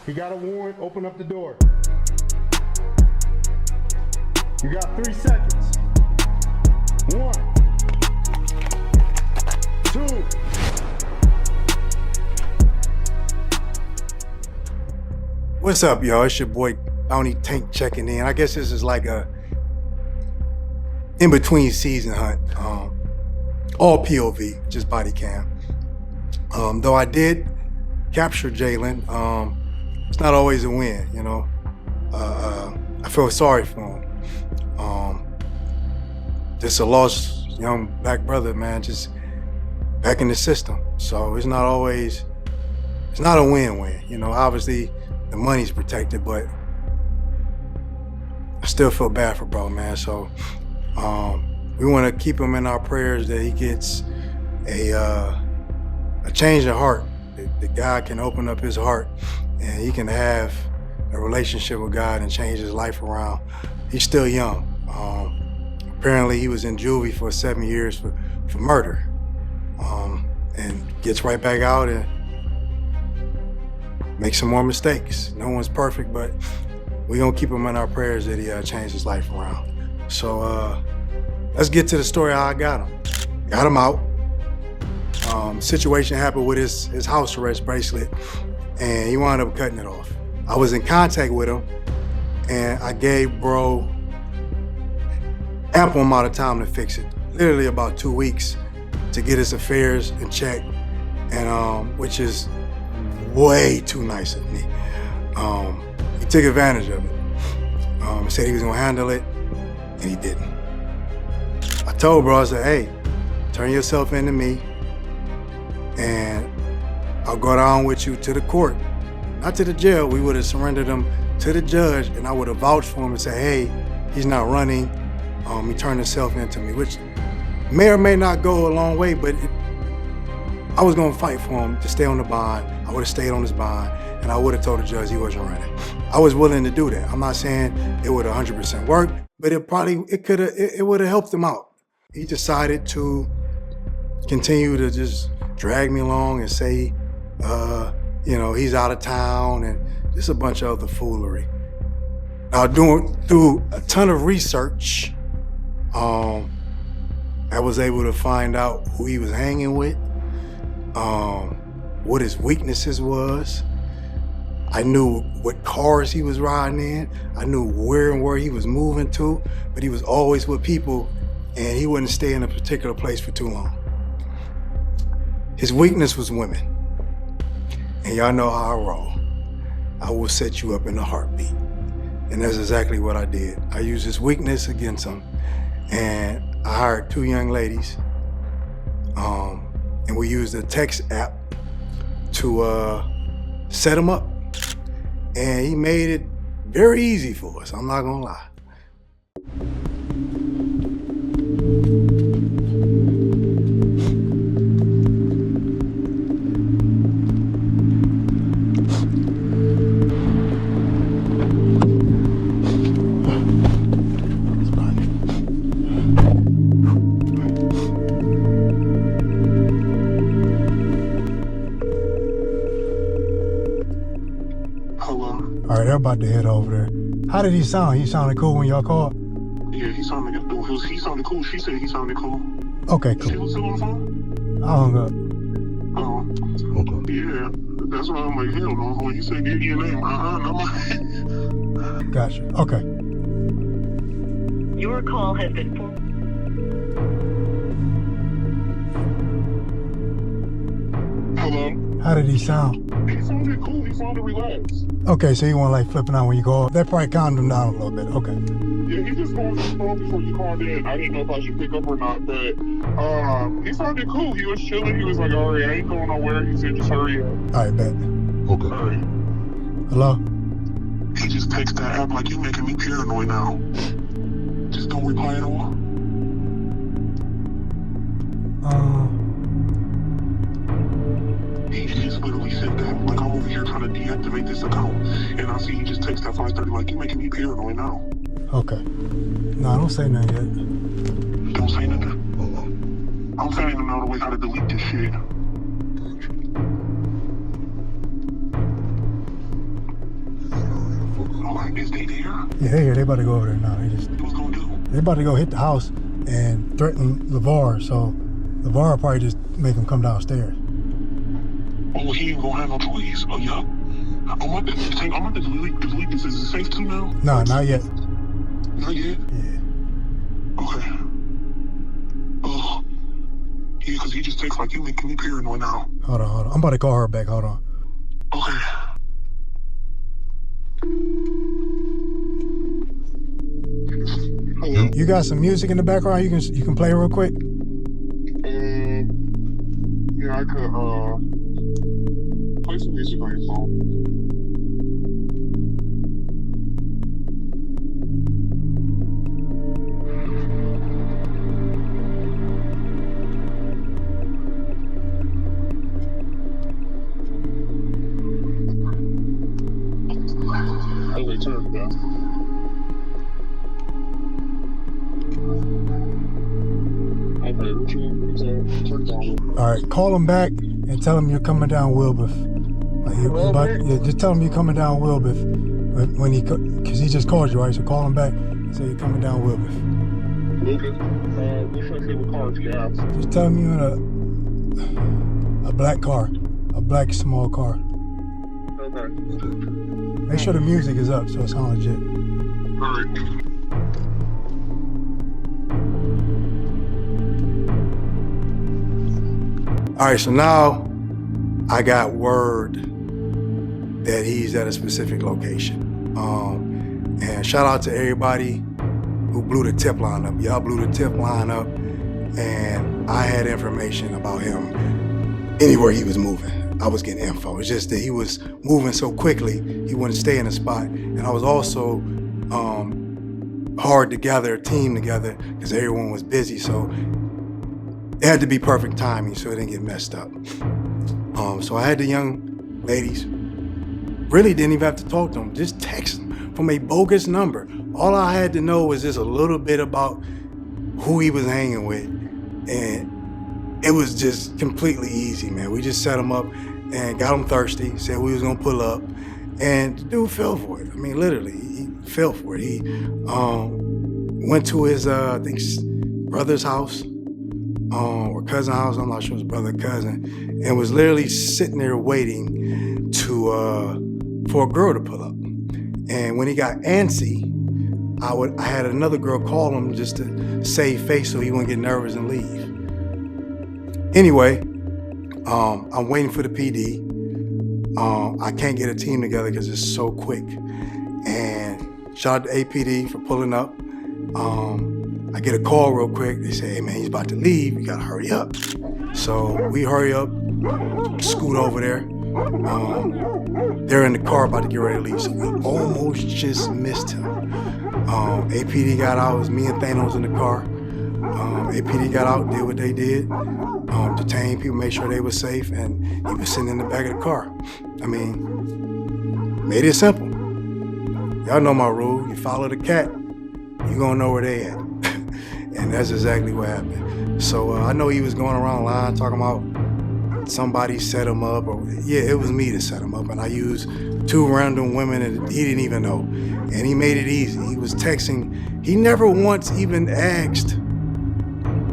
He got a warrant, open up the door. You got 3 seconds. 1, 2. What's up, y'all? It's your boy BountyTank checking in. I guess this is like a in-between season hunt. All POV, just body cam. Though I did capture Jalen, it's not always a win, you know. I feel sorry for him. Just a lost young black brother, man, just back in the system. So it's not a win-win. You know, obviously the money's protected, but I still feel bad for bro, man. So we want to keep him in our prayers that he gets a change of heart. That God can open up his heart and he can have a relationship with God and change his life around. He's still young. Apparently he was in juvie for 7 years for murder, and gets right back out and makes some more mistakes. No one's perfect, but we're gonna keep him in our prayers that he changed his life around. So let's get to the story how I got him. Got him out. Situation happened with his house arrest bracelet, and he wound up cutting it off. I was in contact with him, and I gave bro ample amount of time to fix it. Literally about 2 weeks to get his affairs in check, and which is way too nice of me. He took advantage of it. Said he was gonna handle it, and he didn't. I told bro, I said, hey, turn yourself into me, and I'll go down with you to the court. Not to the jail, we would have surrendered him to the judge, and I would have vouched for him and said, hey, he's not running. He turned himself into me, which may or may not go a long way, but I was gonna fight for him to stay on the bond. I would have stayed on his bond, and I would have told the judge he wasn't running. I was willing to do that. I'm not saying it would 100% work, but it would have helped him out. He decided to continue to just drag me along and say, you know, he's out of town and just a bunch of other foolery. Now, through a ton of research, I was able to find out who he was hanging with, what his weaknesses was. I knew what cars he was riding in. I knew where he was moving to, but he was always with people and he wouldn't stay in a particular place for too long. His weakness was women. And y'all know how I roll. I will set you up in a heartbeat. And that's exactly what I did. I used his weakness against him. And I hired 2 young ladies. And we used a text app to set him up. And he made it very easy for us, I'm not gonna lie. All right, they're about to head over there. How did he sound? He sounded cool when y'all called? Yeah, he sounded cool. She said he sounded cool. Okay, She cool. was still on the phone? I hung up. Okay. Yeah, that's why I'm like, hell no. When you said give your name, no. Gotcha. Okay. Your call has been Hello? How did he sound? He sounded cool. He sounded relaxed. Okay, so you weren't like flipping out when you called. That probably calmed him down a little bit. Okay. Yeah, he just called his phone before you called in. I didn't know if I should pick up or not, but he sounded cool. He was chilling. He was like, all right, I ain't going nowhere. He said, just hurry up. All right, bet. Okay. All right. Hello? He just texted that app like, you making me paranoid now. Just don't reply at all. He just literally said that. Like, I'm over here trying to deactivate this account. And I see he just texted at 5:30 like, you making me paranoid now. Okay. No, don't say nothing yet. Don't say nothing? I'm sending him out a way how to delete this shit. Is they there? Yeah, they here. They about to go over there now. What's gonna do? They about to go hit the house and threaten LeVar. So LeVar probably just make him come downstairs. Oh, he ain't gonna have no choice. Oh, yeah. I'm about to delete this. Is it safe too now? No, not yet. Not yet? Yeah. Okay. Oh. Yeah, because he just takes like, you making me paranoid now. Hold on. I'm about to call her back. Hold on. Okay. Hello? You got some music in the background you can play real quick? Yeah, I could, play some music on your phone. Okay, turn it down. Okay, what you want to turn it down? All right, call him back and tell him you're coming down Wilbeth. Like just tell him you're coming down Wilbeth when because he just called you, right? So call him back and say you're coming down Wilbeth. Okay. What's your favorite car do you have? Just tell him you're in a black car, a black small car. Okay. Make sure the music is up so it sounds legit. All right. All right, so now I got word that he's at a specific location. And shout out to everybody who blew the tip line up. Y'all blew the tip line up, and I had information about him anywhere he was moving. I was getting info. It's just that he was moving so quickly, he wouldn't stay in a spot. And I was also hard together, team together, because everyone was busy. So it had to be perfect timing so it didn't get messed up. So I had the young ladies, really didn't even have to talk to them, just text them from a bogus number. All I had to know was just a little bit about who he was hanging with. And it was just completely easy, man. We just set him up and got him thirsty, said we was gonna pull up, and the dude fell for it. I mean, literally, he fell for it. He went to his, I think, brother's house, or cousin house, I'm not sure his brother or cousin, and was literally sitting there waiting for a girl to pull up. And when he got antsy, I had another girl call him just to save face so he wouldn't get nervous and leave. Anyway, I'm waiting for the PD. I can't get a team together because it's so quick. And shout out to APD for pulling up. I get a call real quick. They say, hey man, he's about to leave. You gotta hurry up. So we hurry up, scoot over there. They're in the car about to get ready to leave. So we almost just missed him. APD got out. It was me and Thanos in the car. APD got out, did what they did. Detained people, made sure they were safe, and he was sitting in the back of the car. I mean, made it simple. Y'all know my rule. You follow the cat, you gonna know where they at. And that's exactly what happened. So I know he was going around the line talking about somebody set him up, or yeah, it was me that set him up, and I used 2 random women and he didn't even know. And he made it easy. He was texting. He never once even asked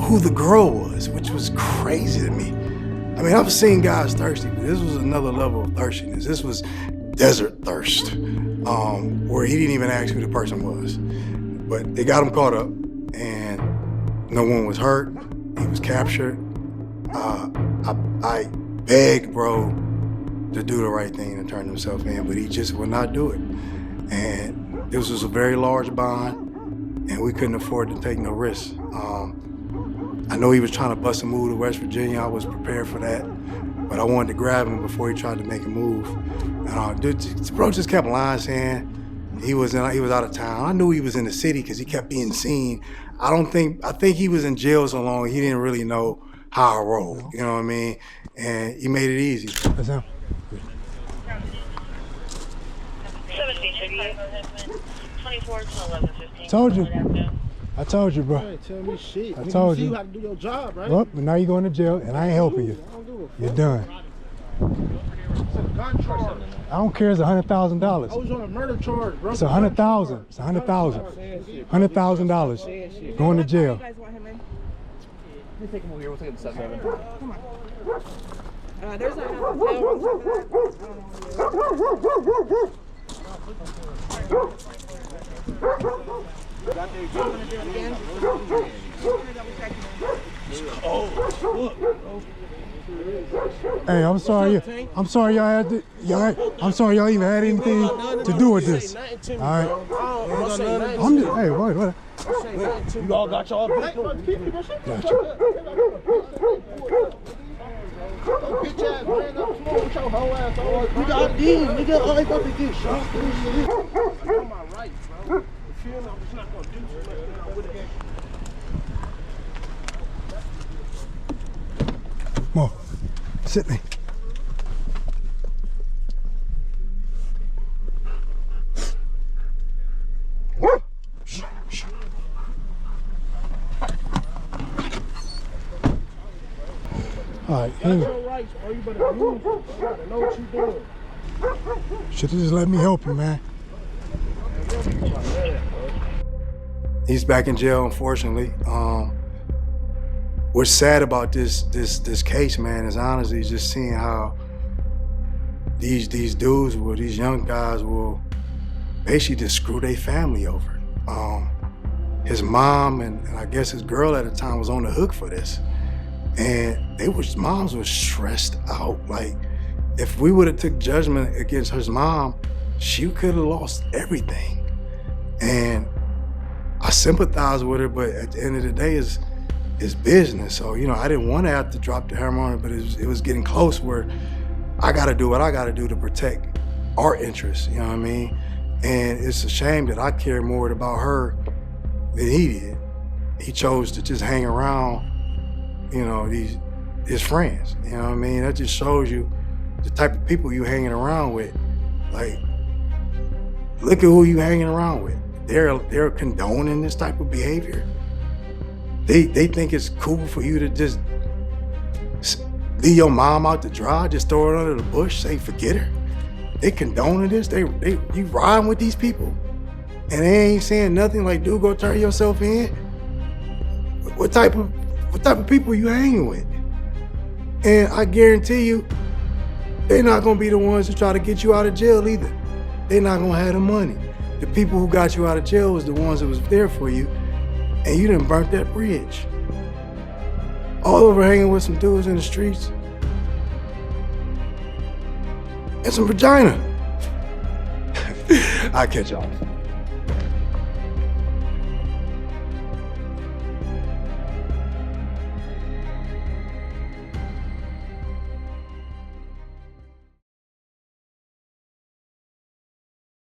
who the girl was, which was crazy to me. I mean, I've seen guys thirsty, but this was another level of thirstiness. This was desert thirst, where he didn't even ask who the person was. But they got him caught up, and no one was hurt. He was captured. I begged bro to do the right thing and turn himself in, but he just would not do it. And this was a very large bond, and we couldn't afford to take no risks. I know he was trying to bust a move to West Virginia. I was prepared for that, but I wanted to grab him before he tried to make a move. Bro just kept lying, saying he was out of town. I knew he was in the city because he kept being seen. I think he was in jail so long he didn't really know how I roll. You know what I mean? And he made it easy. That's him. 24 to 11:15. Told you. I told you, bro. You ain't tell me shit. I told you. You have to do your job, right? Well, but now you're going to jail, and I ain't helping you. You're done. gun charge. I don't care. It's $100,000. I was on a murder charge, bro. It's $100,000. It's $100,000. $100,000. Going to jail. You guys want him in? Let's take him over here. We'll take him to 7. Come on. There's a hotel on top of that. I don't know. Hey, I'm sorry y'all had to, I'm sorry y'all even had anything to do with this. All right. I'm just, hey, what? You all got y'all back. Gotcha. Bitch ass ran up to him with your whole ass on. You got these, nigga. I ain't about to get shot. On my right, bro. You feel me? I'm just not gonna do too much with it. Come on. Sit me. All right, hang on. Rights, bro. You better move. You gotta know what you're doing. Should have just let me help you, man. He's back in jail, unfortunately. What's sad about this case, man, is honestly just seeing how these dudes, these young guys will basically just screw their family over. His mom and I guess his girl at the time was on the hook for this. And moms were stressed out. Like, if we would have took judgment against his mom, she could have lost everything. And I sympathize with her, but at the end of the day, it's business. So, you know, I didn't want to have to drop the hammer on her, but it was getting close where I got to do what I got to do to protect our interests, you know what I mean? And it's a shame that I care more about her than he did. He chose to just hang around, you know, his friends, you know what I mean? That just shows you the type of people you hanging around with. Like, look at who you hanging around with. They're condoning this type of behavior. They think it's cool for you to just leave your mom out to dry, just throw her under the bush, say forget her. They condoning this. You riding with these people, and they ain't saying nothing. Like, dude, go turn yourself in. What type of people you hanging with? And I guarantee you, they're not gonna be the ones who try to get you out of jail either. They're not gonna have the money. The people who got you out of jail was the ones that was there for you, and you done burnt that bridge. All over hanging with some dudes in the streets. And some vagina. I'll catch y'all.